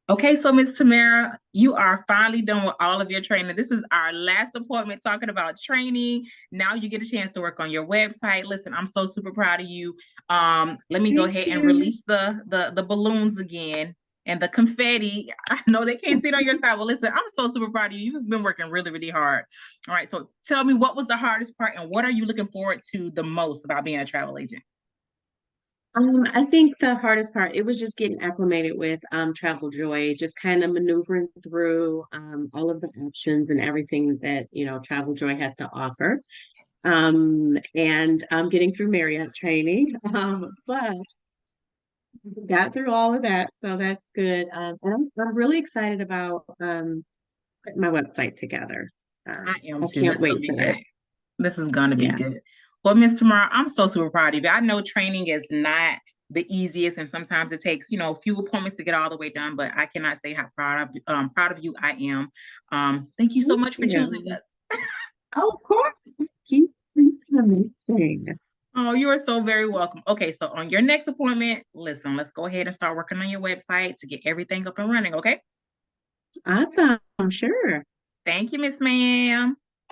Okay, so Miss Tamara, you are finally done with all of your training. This is our last appointment talking about training. Now you get a chance to work on your website. Listen, I'm so super proud of you. Let me go Thank ahead and you. release the balloons again and the confetti. I know they can't see it on your side, but listen, I'm so super proud of you. You've been working really, really hard. All right, so tell me, what was the hardest part and what are you looking forward to the most about being a travel agent? I think the hardest part, it was just getting acclimated with Travel Joy, just kind of maneuvering through all of the options and everything that, Travel Joy has to offer. And getting through Marriott training. But got through all of that, so that's good. And I'm really excited about putting my website together. I am I too. can't This is gonna wait be for good. that. This is gonna be Yeah. good. Well, Miss Tamara, I'm so super proud of you. I know training is not the easiest, and sometimes it takes a few appointments to get all the way done. But I cannot say how proud of you I am. Thank you so Thank much for choosing you. us. Oh, of course. Thank you. Amazing. Oh, you are so very welcome. Okay, so on your next appointment, listen, let's go ahead and start working on your website to get everything up and running. Okay. Awesome. Sure. Thank you, Miss Ma'am.